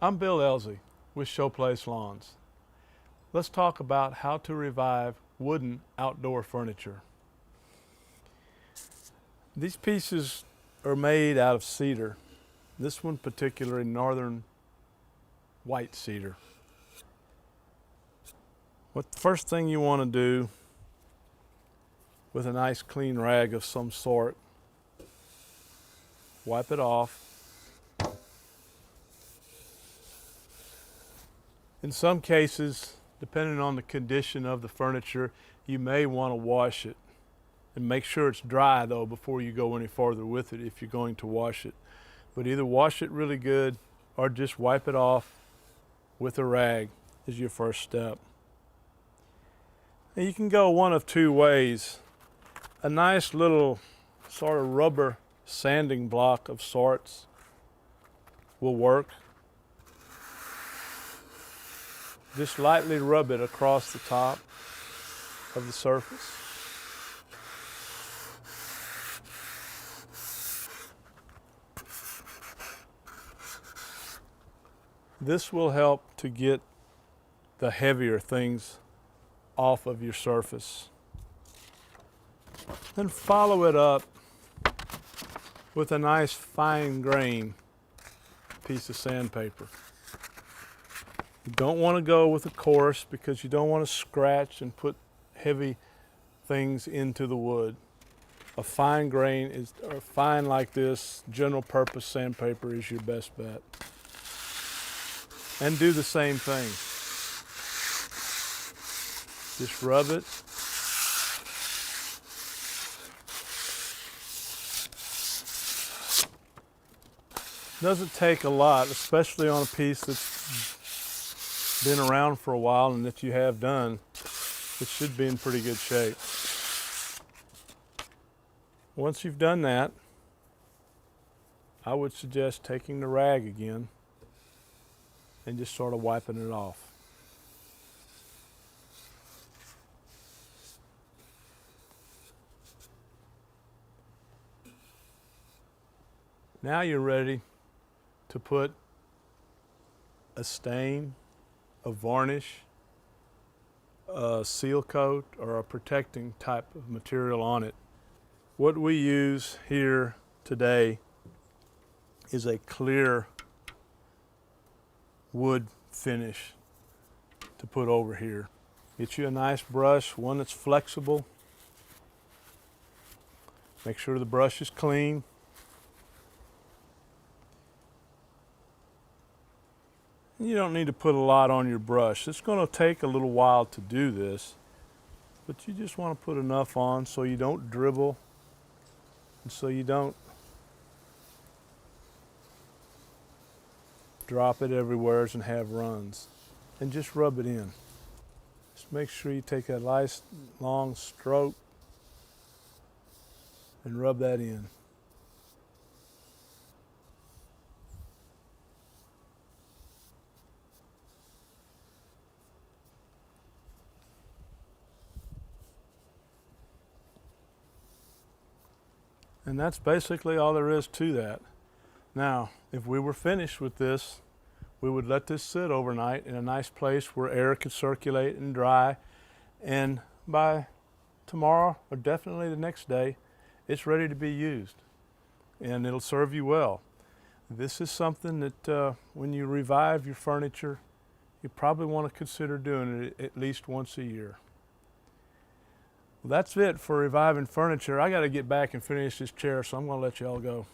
I'm Bill Elzey with Showplace Lawns. Let's talk about how to revive wooden outdoor furniture. These pieces are made out of cedar. This one particularly northern white cedar. What the first thing you want to do with a nice clean rag of some sort, wipe it off. In some cases, depending on the condition of the furniture, you may want to wash it. And make sure it's dry though before you go any farther with it if you're going to wash it. But either wash it really good or just wipe it off with a rag is your first step. And you can go one of two ways. A nice little sort of rubber sanding block of sorts will work. Just lightly rub it across the top of the surface. This will help to get the heavier things off of your surface. Then follow it up with a nice fine grain piece of sandpaper. You don't want to go with a coarse because you don't want to scratch and put heavy things into the wood. A fine grain is, or fine like this, general purpose sandpaper is your best bet. And do the same thing. Just rub it. Doesn't take a lot, especially on a piece that's been around for a while and that you have done. It should be in pretty good shape. Once you've done that, I would suggest taking the rag again and just sort of wiping it off. Now you're ready to put a stain, a varnish, a seal coat, or a protecting type of material on it. What we use here today is a clear wood finish to put over here. Get you a nice brush, one that's flexible. Make sure the brush is clean. You don't need to put a lot on your brush. It's going to take a little while to do this, but you just want to put enough on so you don't dribble and so you don't drop it everywhere and have runs. And just rub it in. Just make sure you take a nice long stroke and rub that in. And that's basically all there is to that. Now, if we were finished with this, we would let this sit overnight in a nice place where air could circulate and dry. And by tomorrow, or definitely the next day, it's ready to be used. And it'll serve you well. This is something that when you revive your furniture, you probably want to consider doing it at least once a year. Well, that's it for reviving furniture. I got to get back and finish this chair, so I'm going to let you all go.